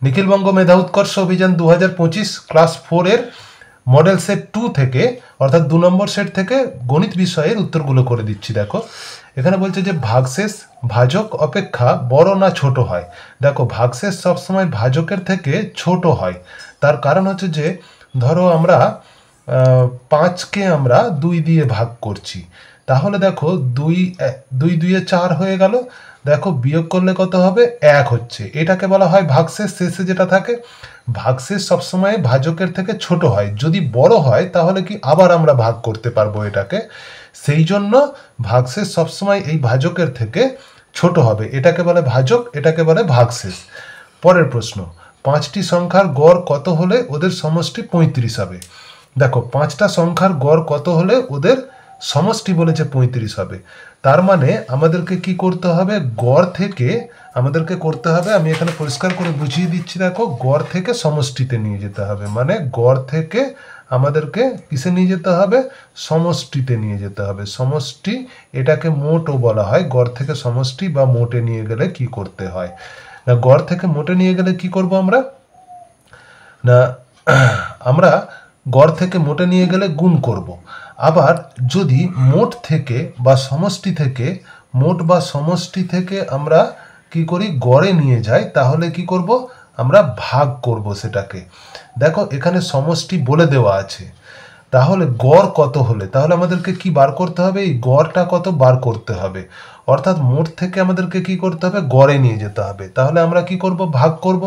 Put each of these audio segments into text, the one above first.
নিখিলবঙ্গ মেধা উৎকর্ষ অভিযান 2025 ক্লাস 4 এর মডেল সেট 2 থেকে অর্থাৎ 2 নম্বর সেট থেকে গণিত বিষয়ের উত্তরগুলো করে দিচ্ছি। দেখো এখানে বলছে যে ভাগশেষ ভাজক অপেক্ষা বড় না ছোট হয়। দেখো ভাগশেষ সবসময় ভাজকের থেকে ছোট হয়। তার কারণ হচ্ছে যে ধরো আমরা 5কে আমরা 2 দিয়ে ভাগ করছি, তাহলে দেখো 2 2 4 হয়ে গেল। দেখো বিয়োগ করলে কত হবে, 1 হচ্ছে। এটাকে বলা হয় ভাগশেষ। শেষে যেটা থাকে ভাগশেষ সবসময় ভাজকের থেকে ছোট হয়। যদি বড় হয় তাহলে কি আবার আমরা ভাগ করতে পারবো এটাকে, সেই জন্য ভাগশেষ সবসময় এই ভাজকের থেকে ছোট হবে। এটাকে বলে ভাজক, এটাকে বলে ভাগশেষ। পরের প্রশ্ন, 5টি সংখ্যার গড় কত হলে ওদের সমষ্টি 35 হবে। দেখো 5টা সংখ্যার গড় কত হলে ওদের সমষ্টি বলেছে 35 হবে। তার মানে আমাদেরকে কি করতে হবে, গড় থেকে আমাদেরকে করতে হবে, আমি এখানে পরিষ্কার করে বুঝিয়ে দিচ্ছি। দেখো গড় থেকে সমষ্টিতে নিয়ে যেতে হবে, মানে গড় থেকে আমাদেরকে কিসে নিয়ে যেতে হবে, সমষ্টিতে নিয়ে যেতে হবে। সমষ্টি, এটাকে মোটও বলা হয়। গড় থেকে সমষ্টি বা মোটে নিয়ে গেলে কি করতে হয় না, গড় থেকে মোটে নিয়ে গেলে কি করব আমরা না, আমরা গড় থেকে মোটে নিয়ে গেলে গুণ করব। আবার যদি মোট থেকে বা সমষ্টি থেকে, মোট বা সমষ্টি থেকে আমরা কি করি গড়ে নিয়ে যাই, তাহলে কি করব আমরা ভাগ করব সেটাকে। দেখো এখানে সমষ্টি বলে দেওয়া আছে, তাহলে গড় কত হলে, তাহলে আমাদেরকে কি বার করতে হবে, এই গড়টা কত বার করতে হবে। অর্থাৎ মোট থেকে আমাদেরকে কি করতে হবে, গড়ে নিয়ে যেতে হবে। তাহলে আমরা কি করব, ভাগ করব।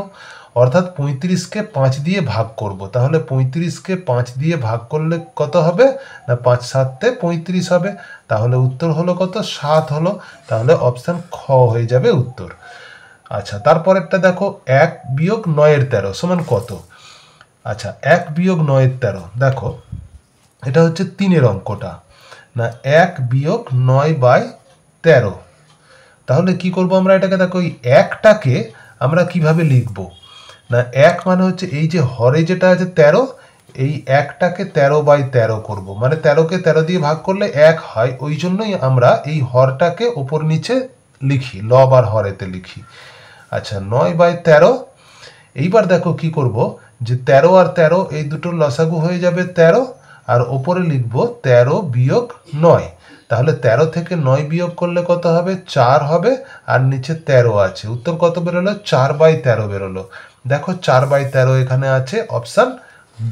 অর্থাৎ 35কে 5 দিয়ে ভাগ করব। তাহলে 35কে 5 দিয়ে ভাগ করলে কত হবে না, 5 7 35 হবে। তাহলে উত্তর হলো কত, 7 হলো। তাহলে অপশান খ হয়ে যাবে উত্তর। আচ্ছা তারপরেরটা দেখো, 1 বিয়োগ 9 এর 13 সমান কত। আচ্ছা 1 বিয়োগ 9 এর 13, দেখো এটা হচ্ছে 3-এর অঙ্কটা না, 1 বিয়োগ 9/13। তাহলে কি করব আমরা এটাকে, দেখো এই 1টাকে আমরা কিভাবে লিখব না, 1 মানে হচ্ছে এই যে হরে যেটা আছে 13, এই 1টাকে 13/13 করব, মানে 13কে 13 দিয়ে ভাগ করলে 1 হয়। ওই জন্যই আমরা এই হরটাকে ওপর নিচে লিখি, লব আর হরেতে লিখি। আচ্ছা 9/13। এইবার দেখো কি করব, যে 13 আর 13 এই দুটোর লসাগু হয়ে যাবে 13, আর ওপরে লিখব 13 বিয়োগ 9। তাহলে 13 থেকে 9 বিয়োগ করলে কত হবে, 4 হবে। আর নিচে 13 আছে, উত্তর কত বেরোলো, 4/13 বেরোলো। দেখো 4/13 এখানে আছে, অপশান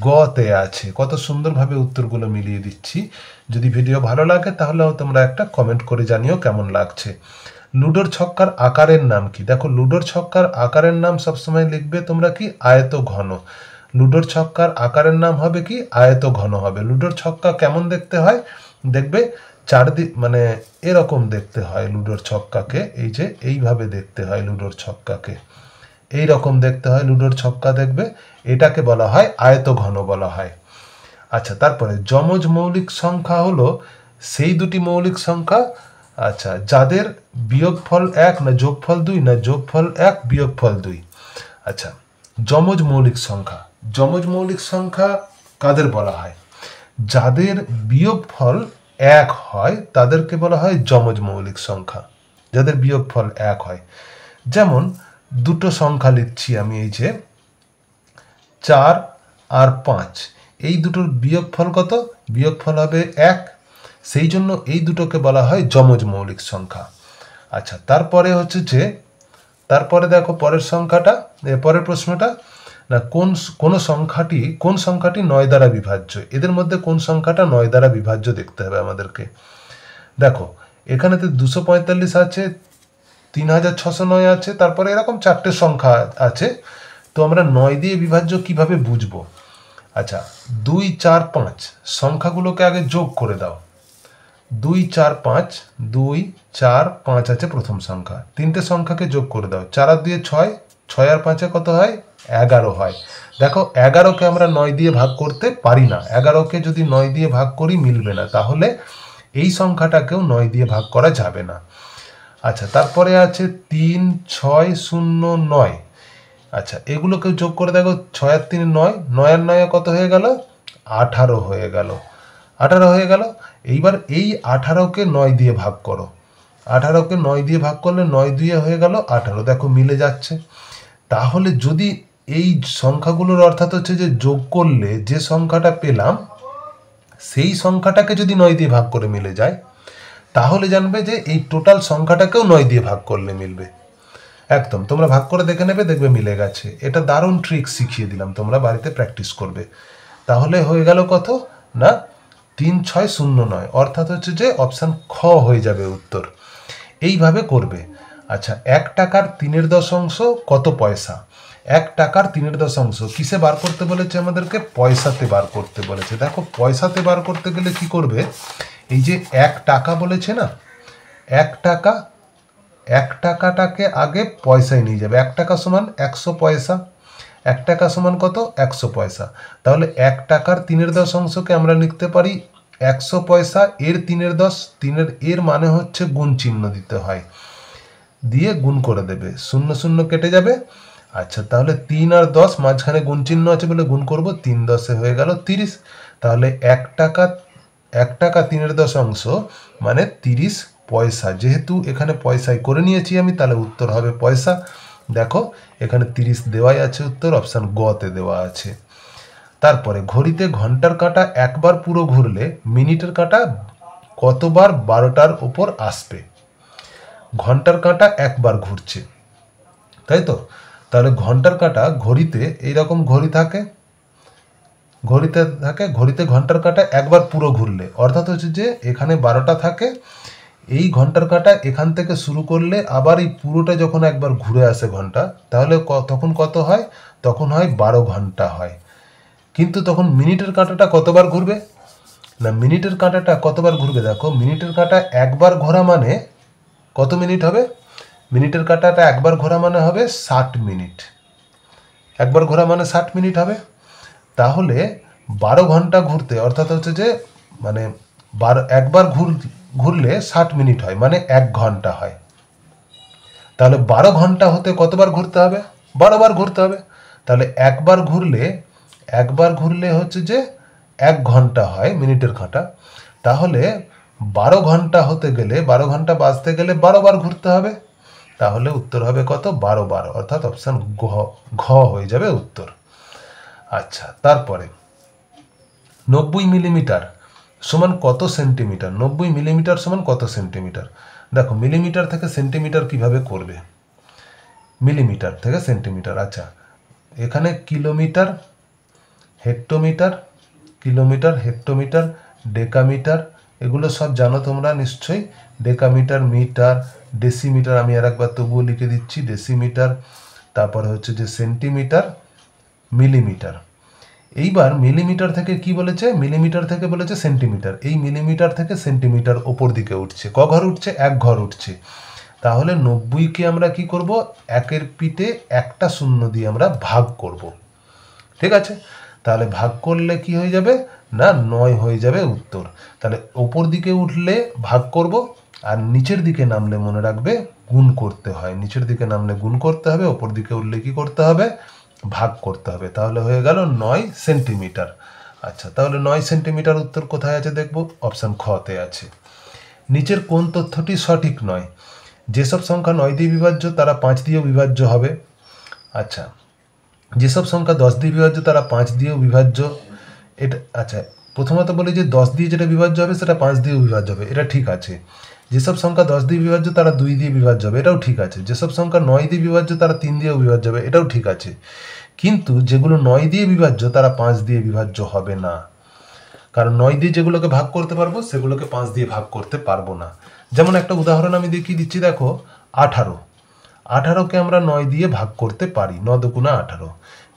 গ তে আছে। কত সুন্দরভাবে উত্তরগুলো মিলিয়ে দিচ্ছি। যদি ভিডিও ভালো লাগে তাহলে তোমরা একটা কমেন্ট করে জানিও কেমন লাগছে। লুডোর ছক্কার আকারের নাম কি। দেখো লুডোর ছক্কার আকারের নাম সবসময় লিখবে তোমরা কি, আয়ত ঘন। লুডোর ছক্কার আকারের নাম হবে কি, আয়ত ঘন হবে। লুডোর ছক্কা কেমন দেখতে হয়, দেখবে চারদিক মানে এরকম দেখতে হয় লুডোর ছক্কাকে, এই যে এইভাবে দেখতে হয় লুডোর ছক্কাকে, এই রকম দেখতে হয় লুডোর ছক্কা, দেখবে এটাকে বলা হয় আয়ত ঘন বলা হয়। আচ্ছা তারপরে যমজ মৌলিক সংখ্যা হলো সেই দুটি মৌলিক সংখ্যা, আচ্ছা যাদের বিয়োগফল 1 না যোগফল 2 না যোগফল 1 বিয়োগফল 2। আচ্ছা যমজ মৌলিক সংখ্যা, যমজ মৌলিক সংখ্যা কাদের বলা হয়, যাদের বিয়োগফল 1 হয় তাদেরকে বলা হয় যমজ মৌলিক সংখ্যা, যাদের বিয়োগফল 1 হয়। যেমন দুটো সংখ্যা লিখছি আমি, এই যে 4 আর 5, এই দুটোর বিয়োগফল কত, বিয়োগফল হবে 1, সেই জন্য এই দুটোকে বলা হয় যমজ মৌলিক সংখ্যা। আচ্ছা তারপরে হচ্ছে যে, তারপরে দেখো পরের সংখ্যাটা, পরের প্রশ্নটা না, কোন সংখ্যাটি 9 দ্বারা বিভাজ্য। এদের মধ্যে কোন সংখ্যাটা 9 দ্বারা বিভাজ্য দেখতে হবে আমাদেরকে। দেখো এখানেতে 245 আছে, 3609 আছে, তারপরে এরকম 4টে সংখ্যা আছে। তো আমরা 9 দিয়ে বিভাজ্য কিভাবে বুঝবো। আচ্ছা 2 4 5 সংখ্যাগুলোকে আগে যোগ করে দাও। 2 4 5, 2 4 5 আছে প্রথম সংখ্যা, 3টে সংখ্যাকে যোগ করে দাও। 4 আর 2 6, 6 আর 5 কত হয়, 11 হয়। দেখো 11কে আমরা 9 দিয়ে ভাগ করতে পারি না, 11কে যদি 9 দিয়ে ভাগ করি মিলবে না, তাহলে এই সংখ্যাটাকেও 9 দিয়ে ভাগ করা যাবে না। আচ্ছা তারপরে আছে 3 6 0 9, আচ্ছা এগুলোকে যোগ করে দেখো, 6 আর 3 9, 9 আর 9 কত হয়ে গেল, 18 হয়ে গেল, 18 হয়ে গেল। এইবার এই 18কে 9 দিয়ে ভাগ করো, 18কে 9 দিয়ে ভাগ করলে 9 2 হয়ে গেল 18, দেখো মিলে যাচ্ছে। তাহলে যদি এই সংখ্যাগুলোর অর্থাৎ হচ্ছে যে যোগ করলে যে সংখ্যাটা পেলাম সেই সংখ্যাটাকে যদি 9 দিয়ে ভাগ করে মিলে যায় তাহলে জানবে যে এই টোটাল সংখ্যাটাকেও 9 দিয়ে ভাগ করলে মিলবে। একদম তোমরা ভাগ করে দেখে নেবে, দেখবে মিলে গেছে। এটা দারুণ ট্রিক শিখিয়ে দিলাম, তোমরা বাড়িতে প্র্যাকটিস করবে। তাহলে হয়ে গেল কত না 3609, অর্থাৎ হচ্ছে যে অপশান খ হয়ে যাবে উত্তর। এইভাবে করবে। আচ্ছা, 1 টাকার 3/10 কত পয়সা? 1 টাকার 3/10 কিসে বার করতে বলেছে? আমাদেরকে পয়সাতে বার করতে বলেছে। দেখো পয়সাতে বার করতে গেলে কি করবে, এই যে 1 টাকা বলেছে না, 1 টাকা, 1 টাকাটাকে আগে পয়সায় নিয়ে যাবে। 1 টাকা সমান 100 পয়সা, 1 টাকা সমান কত? 100 পয়সা। তাহলে 1 টাকার 3/10 আমরা লিখতে পারি 100 পয়সা এর 3/10, এর মানে হচ্ছে গুণ চিহ্ন দিতে হয়, দিয়ে গুণ করে দেবে, 0 0 কেটে যাবে। আচ্ছা, তাহলে 3 আর 10 মাঝখানে গুণ চিহ্ন আছে বলে গুণ করব, 3 10 হয়ে গেল 30। তাহলে 1 টাকা 3/10 মানে 30 পয়সা। যেহেতু এখানে পয়সায় করে নিয়েছি আমি, তাহলে উত্তর হবে পয়সা। দেখো এখানে 30 দেওয়াই আছে, উত্তর অপশান গ তে দেওয়া আছে। তারপরে ঘড়িতে ঘন্টার কাঁটা একবার পুরো ঘুরলে মিনিটের কাঁটা কতবার 12টার উপর আসবে? ঘন্টার কাঁটা একবার ঘুরছে, তাই তো? তাহলে ঘন্টার কাঁটা ঘড়িতে এইরকম ঘড়ি থাকে, ঘড়িতে ঘন্টার কাঁটা একবার পুরো ঘুরলে, অর্থাৎ হচ্ছে যে এখানে 12টা থাকে, এই ঘন্টার কাঁটা এখান থেকে শুরু করলে আবার এই পুরোটা যখন একবার ঘুরে আসে ঘন্টা, তাহলে তখন কত হয়? তখন হয় 12 ঘন্টা হয়। কিন্তু তখন মিনিটের কাঁটাটা কতবার ঘুরবে না, মিনিটের কাঁটাটা কতবার ঘুরবে? দেখো মিনিটের কাঁটা একবার ঘোরা মানে কত মিনিট হবে? মিনিটের কাঁটাটা একবার ঘোরা মানে হবে 60 মিনিট, একবার ঘোরা মানে 60 মিনিট হবে। তাহলে 12 ঘন্টা ঘুরতে, অর্থাৎ হচ্ছে যে মানে একবার ঘুরলে 60 মিনিট হয়, মানে 1 ঘন্টা হয়। তাহলে 12 ঘন্টা হতে কতবার ঘুরতে হবে? 12 বার ঘুরতে হবে। তাহলে একবার ঘুরলে হচ্ছে যে 1 ঘন্টা হয় মিনিটের কাঁটা। তাহলে 12 ঘন্টা হতে গেলে, 12 ঘন্টা বাজতে গেলে 12 বার ঘুরতে হবে। তাহলে উত্তর হবে কত? 12 বার, অর্থাৎ অপশান ঘ হয়ে যাবে উত্তর। আচ্ছা, তারপরে 90 মিলিমিটার সমান কত সেন্টিমিটার? 90 মিলিমিটার সমান কত সেন্টিমিটার? দেখো মিলিমিটার থেকে সেন্টিমিটার কিভাবে করবে, মিলিমিটার থেকে সেন্টিমিটার। আচ্ছা, এখানে kilometre, hectometre, kilometre, hectometre, decametre, এগুলো সব জানো তোমরা নিশ্চয়ই। ডেকামিটার, মিটার, ডেসিমিটার, আমি আর একবার তবুও লিখে দিচ্ছি, ডেসিমিটার। তারপরে হচ্ছে যে সেন্টিমিটার, মিলিমিটার। এইবার মিলিমিটার থেকে কি বলেছে? মিলিমিটার থেকে বলেছে সেন্টিমিটার। এই মিলিমিটার থেকে সেন্টিমিটার ওপর দিকে উঠছে, ক ঘর উঠছে? 1 ঘর উঠছে। তাহলে 90কে আমরা কি করব? 1-এর পিঠে একটা শূন্য দিয়ে আমরা ভাগ করব, ঠিক আছে? তাহলে ভাগ করলে কি হয়ে যাবে না 9 হয়ে যাবে উত্তর। তাহলে ওপর দিকে উঠলে ভাগ করব, আর নিচের দিকে নামলে মনে রাখবে গুণ করতে হয়। নিচের দিকে নামলে গুণ করতে হবে, ওপর দিকে উঠলে কি করতে হবে? ভাগ করতে হবে। তাহলে হয়ে গেল 9 সেন্টিমিটার। আচ্ছা, তাহলে 9 সেন্টিমিটার উত্তর কোথায় আছে দেখব? অপশান খ তে আছে। নিচের কোন তথ্যটি সঠিক নয়? যেসব সংখ্যা 9 দিয়ে বিভাজ্য তারা 5 দিয়েও বিভাজ্য হবে। আচ্ছা, যেসব সংখ্যা 10 দিয়ে বিভাজ্য তারা 5 দিয়েও বিভাজ্য। এটা আচ্ছা, প্রথমত বলি যে 10 দিয়ে যেটা বিভাজ্য হবে সেটা 5 দিয়েও বিভাজ্য হবে, এটা ঠিক আছে। যেসব সংখ্যা 10 দিয়ে বিভাজ্য তারা 2 দিয়ে বিভাজ্য হবে, এটাও ঠিক আছে। যেসব সংখ্যা 9 দিয়ে বিভাজ্য তারা 3 দিয়েও বিভাজ্য হবে, এটাও ঠিক আছে। কিন্তু যেগুলো 9 দিয়ে বিভাজ্য তারা 5 দিয়ে বিভাজ্য হবে না, কারণ 9 দিয়ে যেগুলোকে ভাগ করতে পারবো সেগুলোকে 5 দিয়ে ভাগ করতে পারবো না। যেমন একটা উদাহরণ আমি দেখিয়ে দিচ্ছি, দেখো 18কে আমরা 9 দিয়ে ভাগ করতে পারি, 9 দুগুণা 18।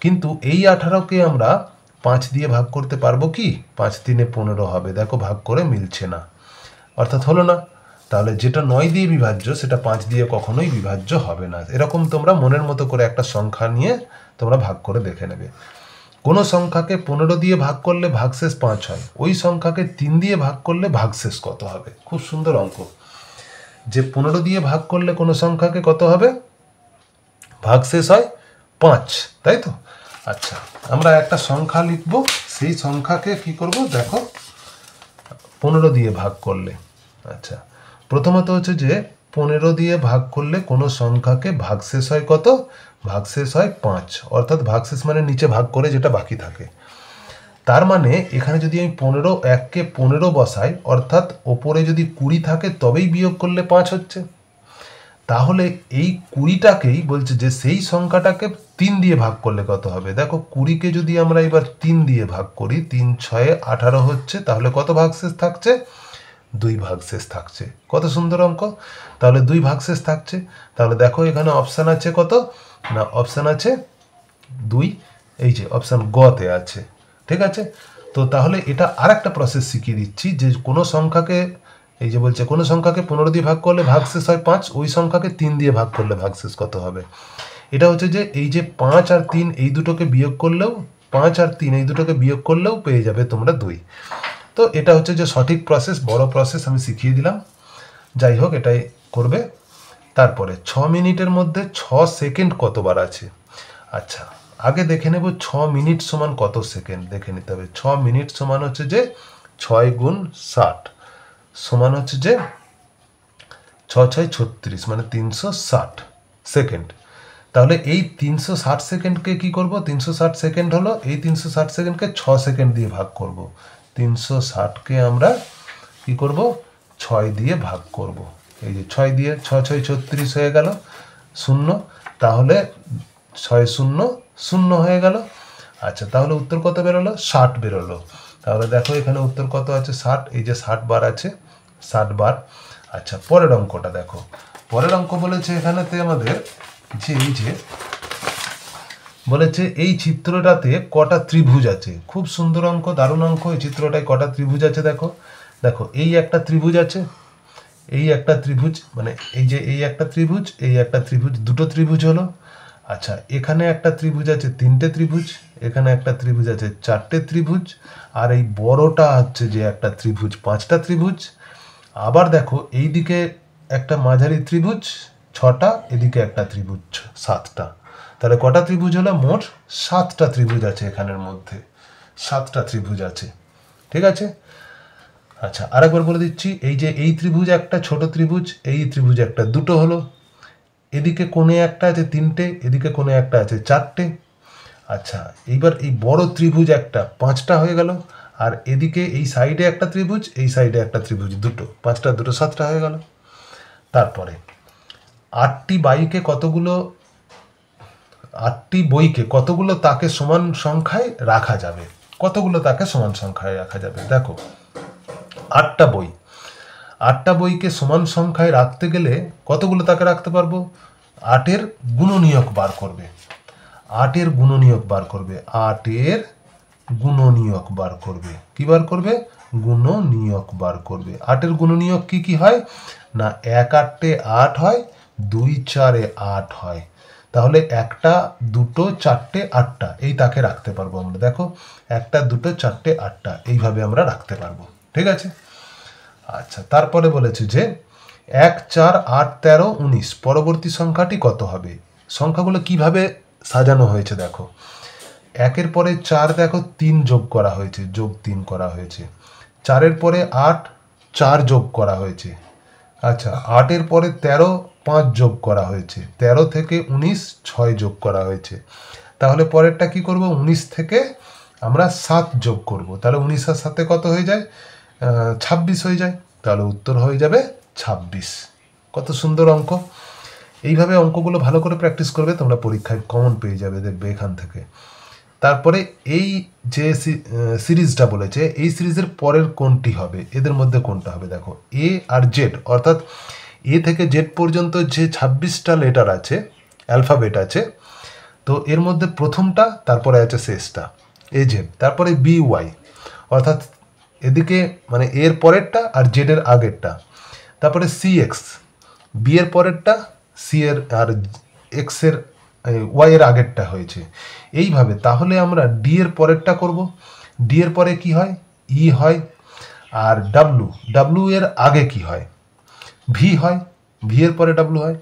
কিন্তু এই 18কে আমরা 5 দিয়ে ভাগ করতে পারবো কি? 5 3 15 হবে। দেখো ভাগ করে মিলছে না, অর্থাৎ হলো না। তাহলে যেটা 9 দিয়ে বিভাজ্য সেটা 5 দিয়ে কখনোই বিভাজ্য হবে না। এরকম তোমরা মনের মতো করে একটা সংখ্যা নিয়ে তোমরা ভাগ করে দেখে নেবে। কোনো সংখ্যাকে 15 দিয়ে ভাগ করলে ভাগশেষ 5 হয়, ওই সংখ্যাকে 3 দিয়ে ভাগ করলে ভাগশেষ কত হবে? খুব সুন্দর অঙ্ক। যে 15 দিয়ে ভাগ করলে কোনো সংখ্যাকে কত হবে? ভাগশেষ হয় 5, তাই তো? আচ্ছা, আমরা একটা সংখ্যা লিখব, সেই সংখ্যাকে কি করব? দেখো 15 দিয়ে ভাগ করলে, আচ্ছা প্রথমত হচ্ছে যে 15 দিয়ে ভাগ করলে কোনো সংখ্যাকে ভাগশেষ হয় কত? ভাগশেষ হয় 5, অর্থাৎ ভাগশেষ মানে নিচে ভাগ করে যেটা বাকি থাকে। তার মানে এখানে যদি আমি 15 1কে 15 বসাই, অর্থাৎ ওপরে যদি 20 থাকে তবেই বিয়োগ করলে 5 হচ্ছে। তাহলে এই 20টাকেই বলছে যে সেই সংখ্যাটাকে 3 দিয়ে ভাগ করলে কত হবে। দেখো 20কে যদি আমরা এবার 3 দিয়ে ভাগ করি, 3 6 18 হচ্ছে, তাহলে কত ভাগশেষ থাকছে? 2 ভাগশেষ থাকছে। কত সুন্দর অঙ্ক। তাহলে 2 ভাগশেষ থাকছে। তাহলে দেখো এখানে অপশান আছে কত না, অপশান আছে 2, এই যে অপশান গতে আছে। ঠিক আছে, তো তাহলে এটা আর একটা প্রসেস শিখিয়ে দিচ্ছি যে কোনো সংখ্যাকে, এই যে বলছে কোনো সংখ্যাকে 15 দিয়ে ভাগ করলে ভাগশেষ হয় 5, ওই সংখ্যাকে 3 দিয়ে ভাগ করলে ভাগশেষ কত হবে। এটা হচ্ছে যে এই যে 5 আর 3 এই দুটোকে বিয়োগ করলেও, 5 আর 3 এই দুটোকে বিয়োগ করলেও পেয়ে যাবে তোমরা 2। তো এটা হচ্ছে যে সঠিক প্রসেস, বড় প্রসেস আমি শিখিয়ে দিলাম। যাই হোক, এটাই করবে। তারপরে 6 মিনিটের মধ্যে 6 সেকেন্ড কতবার আছে। আচ্ছা, আগে দেখে নেব 6 মিনিট সমান কত সেকেন্ড, দেখে নিতে হবে। 6 মিনিট সমান হচ্ছে যে 6 গুণ 60 সমান হচ্ছে যে 6 6 36, মানে 360 সেকেন্ড। তাহলে এই 360 সেকেন্ডকে কি করব, 360 সেকেন্ড হলো, এই 360 সেকেন্ডকে 6 সেকেন্ড দিয়ে ভাগ করব। 360কে আমরা কি করব, 6 দিয়ে ভাগ করব। এই যে 6 দিয়ে 6 6 36 হয়ে গেল, 0, তাহলে 6 0 0 হয়ে গেল। আচ্ছা, তাহলে উত্তর কত বেরোলো? 60 বেরোলো। তাহলে দেখো এখানে উত্তর কত আছে? 60। এই যে 60 বার আছে, 60 বার। আচ্ছা, পরের অঙ্কটা দেখো। পরের অঙ্ক বলেছে এখানেতে আমাদের যে এই যে বলেছে এই চিত্রটাতে কটা ত্রিভুজ আছে। খুব সুন্দর অঙ্ক, দারুণ অঙ্ক। এই চিত্রটায় কটা ত্রিভুজ আছে দেখো। দেখো এই একটা ত্রিভুজ আছে, এই একটা ত্রিভুজ, মানে এই যে এই একটা ত্রিভুজ, এই একটা ত্রিভুজ, দুটো ত্রিভুজ হলো। আচ্ছা, এখানে একটা ত্রিভুজ আছে 3টে ত্রিভুজ, এখানে একটা ত্রিভুজ আছে 4টে ত্রিভুজ, আর এই বড়টা হচ্ছে যে একটা ত্রিভুজ 5টা ত্রিভুজ। আবার দেখো এইদিকে একটা মাঝারি ত্রিভুজ 6টা, এদিকে একটা ত্রিভুজ 7টা। তাহলে কটা ত্রিভুজ হলো? মোট 7টা ত্রিভুজ আছে এখানের মধ্যে, 7টা ত্রিভুজ আছে। ঠিক আছে। আচ্ছা, আরেকবার বলে দিচ্ছি, এই যে এই ত্রিভুজ একটা ছোট ত্রিভুজ, এই ত্রিভুজ একটা, দুটো হলো। এদিকে কোণে একটা আছে 3টে, এদিকে কোণে একটা আছে 4টে। আচ্ছা, এইবার এই বড় ত্রিভুজ একটা 5টা হয়ে গেল, আর এদিকে এই সাইডে একটা ত্রিভুজ, এই সাইডে একটা ত্রিভুজ, দুটো, 5টা দুটো 7টা হয়ে গেল। তারপরে 8টি বইকে কতগুলো তাকে সমান সংখ্যায় রাখা যাবে। কতগুলো তাকে সমান সংখ্যায় রাখা যাবে, দেখো 8টা বই, 8টা বইকে সমান সংখ্যায় রাখতে গেলে কতগুলো তাকে রাখতে পারবো? 8-এর গুণনীয়ক বার করবে, 8-এর গুণনীয়ক বার করবে, 8-এর গুণনীয়ক বার করবে। কি বার করবে? গুণনীয়ক বার করবে। 8-এর গুণনীয়ক কি কি হয় না, 1 8-এ 8 হয়, 2 4-এ 8 হয়। তাহলে 1টা 2টো 4টে 8টা, এই তাকে রাখতে পারবো আমরা। দেখো 1টা 2টো 4টে 8টা, এইভাবে আমরা রাখতে পারবো। ঠিক আছে। আচ্ছা, তারপরে বলেছে যে 1 4 8 13 19 পরবর্তী সংখ্যাটি কত হবে। সংখ্যাগুলো কিভাবে সাজানো হয়েছে দেখো। 1-এর পরে 4 দেখো 3 যোগ করা হয়েছে, যোগ 3 করা হয়েছে। 4-এর পরে 8 4 যোগ করা হয়েছে। আচ্ছা, 8-এর পরে 13 5 যোগ করা হয়েছে। 13 থেকে 19 6 যোগ করা হয়েছে। তাহলে পরেরটা কি করব, 19 থেকে আমরা 7 যোগ করব। তাহলে 19 আর 7-এ কত হয়ে যায়? 26 হয়ে যায়। তাহলে উত্তর হয়ে যাবে 26। কত সুন্দর অঙ্ক। এইভাবে অঙ্কগুলো ভালো করে প্র্যাকটিস করবে, তোমরা পরীক্ষায় কমন পেয়ে যাবে, দেখবে এখান থেকে। তারপরে এই যে সিরিজটা বলেছে, এই সিরিজের পরের কোনটি হবে, এদের মধ্যে কোনটা হবে। দেখো এ আর জেড, অর্থাৎ এ থেকে জেড পর্যন্ত যে 26টা লেটার আছে, অ্যালফাবেট আছে, তো এর মধ্যে প্রথমটা, তারপরে আছে শেষটা এ জেড, তারপরে বি ওয়াই, অর্থাৎ এদিকে মানে এর পরেরটা আর জেডের আগেরটা, তারপরে সি এক্স, বি এর পরেরটা, সি এর আর এক্সের ওয়াই এর আগেরটা হয়েছে। এইভাবে তাহলে আমরা ডি এর পরেরটা করব। ডি এর পরে কি হয়? ই হয়। আর ডাব্লু এর আগে কি হয়? ভি হয়। ভি এর পরে ডাব্লু হয়,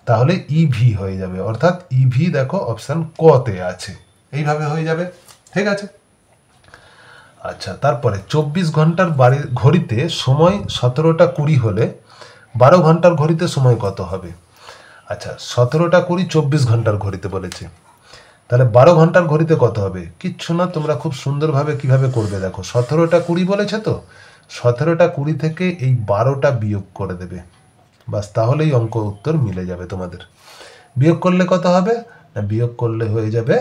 তাহলে ই ভি হয়ে যাবে, অর্থাৎ ই ভি দেখো অপশান কতে আছে। এইভাবে হয়ে যাবে। ঠিক আছে। আচ্ছা, তারপরে 24 ঘন্টার ঘড়িতে সময় 17টা 20 হলে 12 ঘন্টার ঘড়িতে সময় কত হবে। আচ্ছা 17টা কুড়ি 24 ঘন্টার ঘড়িতে বলেছে, তাহলে 12 ঘন্টার ঘড়িতে কত হবে? কিচ্ছু না, তোমরা খুব সুন্দরভাবে কিভাবে করবে দেখো। 17টা কুড়ি বলেছে তো, 17টা কুড়ি থেকে এই 12টা বিয়োগ করে দেবে, বাস, তাহলেই অঙ্ক উত্তর মিলে যাবে তোমাদের। বিয়োগ করলে কত হবে না, বিয়োগ করলে হয়ে যাবে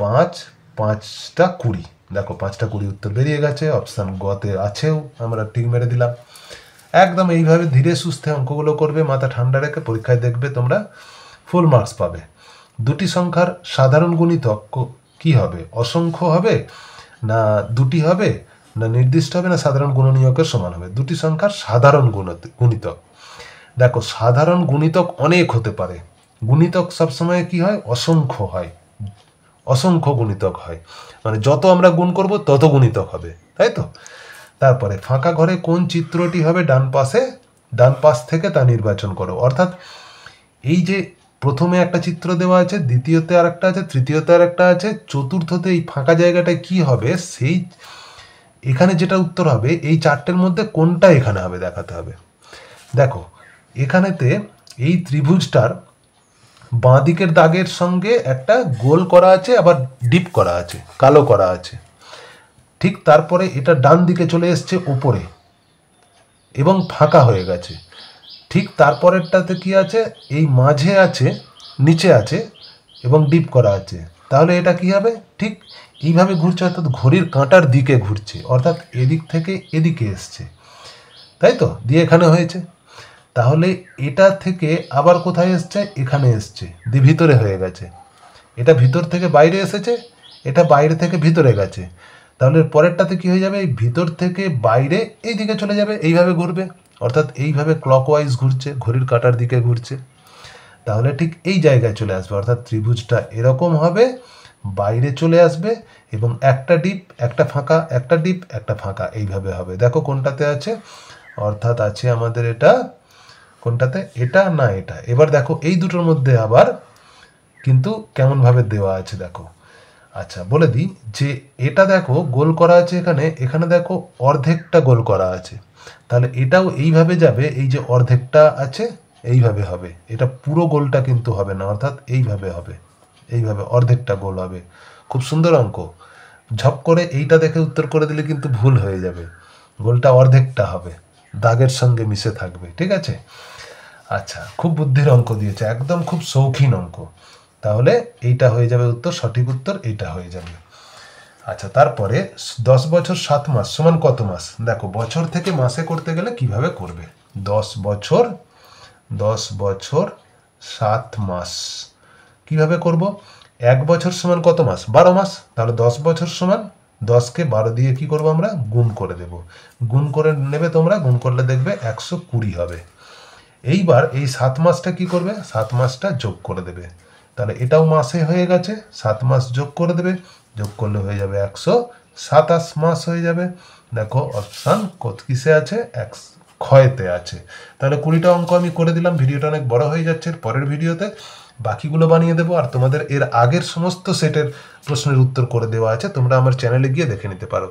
5, 5টা 20। দেখো 5টা 20 উত্তর বেরিয়ে গেছে, অপশান গতে আছেও, আমরা টিক মেরে দিলাম। একদম এইভাবে ধীরে সুস্থে অঙ্কগুলো করবে, মাথা ঠান্ডা রেখে, পরীক্ষায় দেখবে তোমরা ফুল মার্কস পাবে। দুটি সংখ্যার সাধারণ গুণিতক কি হবে? অসংখ্য হবে, না দুটি হবে, না নির্দিষ্ট হবে, না সাধারণ গুণনীয়কের সমান হবে? দুটি সংখ্যার সাধারণ গুণিতক। দেখো সাধারণ গুণিতক অনেক হতে পারে, গুণিতক সবসময় কি হয়? অসংখ্য হয়, অসংখ্য গুণিতক হয়, মানে যত আমরা গুণ করব তত গুণিতক হবে, তাই তো? তারপরে ফাঁকা ঘরে কোন চিত্রটি হবে ডান পাশে, ডান পাশ থেকে তা নির্বাচন করো। অর্থাৎ এই যে প্রথমে একটা চিত্র দেওয়া আছে, দ্বিতীয়তে আর একটা আছে, তৃতীয়তে আর একটা আছে, চতুর্থতে এই ফাঁকা জায়গাটায় কি হবে, সেই এখানে যেটা উত্তর হবে এই চারটের মধ্যে কোনটা এখানে হবে দেখাতে হবে। দেখো এখানেতে এই ত্রিভুজটার বাঁ দিকের দাগের সঙ্গে একটা গোল করা আছে, আবার ডিপ করা আছে, কালো করা আছে। ঠিক তারপরে এটা ডান দিকে চলে এসছে উপরে এবং ফাঁকা হয়ে গেছে। ঠিক তারপরেরটাতে কি আছে, এই মাঝে আছে, নিচে আছে এবং ডিপ করা আছে। তাহলে এটা কি হবে? ঠিক এইভাবে ঘুরছে, অর্থাৎ ঘড়ির কাঁটার দিকে ঘুরছে, অর্থাৎ এদিক থেকে এদিকে এসছে, তাই তো? দিয়ে এখানে হয়েছে। তাহলে এটা থেকে আবার কোথায় এসছে? এখানে এসছে, দিয়ে ভিতরে হয়ে গেছে। এটা ভিতর থেকে বাইরে এসেছে, এটা বাইরে থেকে ভিতরে গেছে। তাহলে পরেরটাতে কি হয়ে যাবে? এই ভিতর থেকে বাইরে এই দিকে চলে যাবে, এইভাবে ঘুরবে, অর্থাৎ এইভাবে ক্লকওয়াইজ ঘুরছে, ঘড়ির কাঁটার দিকে ঘুরছে। তাহলে ঠিক এই জায়গায় চলে আসবে, অর্থাৎ ত্রিভুজটা এরকম হবে, বাইরে চলে আসবে এবং একটা ডিপ, একটা ফাঁকা, একটা ডিপ, একটা ফাঁকা, এইভাবে হবে। দেখো কোনটাতে আছে, অর্থাৎ আছে আমাদের এটা কোনটাতে, এটা না এটা। এবার দেখো এই দুটোর মধ্যে আবার কিন্তু কেমনভাবে দেওয়া আছে দেখো। আচ্ছা বলে দিই যে এটা দেখো গোল করা আছে এখানে, এখানে দেখো অর্ধেকটা গোল করা আছে, তাহলে এটাও এইভাবে যাবে, এই যে অর্ধেকটা আছে এইভাবে হবে, এটা পুরো গোলটা কিন্তু হবে না, অর্থাৎ এইভাবে হবে, এইভাবে অর্ধেকটা গোল হবে। খুব সুন্দর অঙ্ক, ঝপ করে এইটা দেখে উত্তর করে দিলে কিন্তু ভুল হয়ে যাবে, গোলটা অর্ধেকটা হবে, দাগের সঙ্গে মিশে থাকবে, ঠিক আছে? আচ্ছা খুব বুদ্ধির অঙ্ক দিয়েছে, একদম খুব শৌখিন অঙ্ক। তাহলে এইটা হয়ে যাবে উত্তর, সঠিক উত্তর এইটা হয়ে যাবে। আচ্ছা তারপরে 10 বছর 7 মাস সমান কত মাস? দেখো বছর থেকে মাসে করতে গেলে কিভাবে করবে। 10 বছর 7 মাস কিভাবে করব? 1 বছর সমান কত মাস? 12 মাস। তাহলে 10 বছর সমান 10কে 12 দিয়ে কি করব আমরা? গুণ করে দেব। গুণ করে নেবে তোমরা, গুণ করলে দেখবে 120 হবে। এইবার এই 7 মাসটা কি করবে? 7 মাসটা যোগ করে দেবে, তাহলে এটাও মাসে হয়ে গেছে, 7 মাস যোগ করে দেবে, যোগ করলে হয়ে যাবে 127 মাস হয়ে যাবে। দেখো অপশান কিসে আছে? ক্ষয়তে আছে। তাহলে 20টা অঙ্ক আমি করে দিলাম, ভিডিওটা অনেক বড় হয়ে যাচ্ছে, পরের ভিডিওতে বাকিগুলো বানিয়ে দেবো, আর তোমাদের এর আগের সমস্ত সেটের প্রশ্নের উত্তর করে দেওয়া আছে, তোমরা আমার চ্যানেলে গিয়ে দেখে নিতে পারো।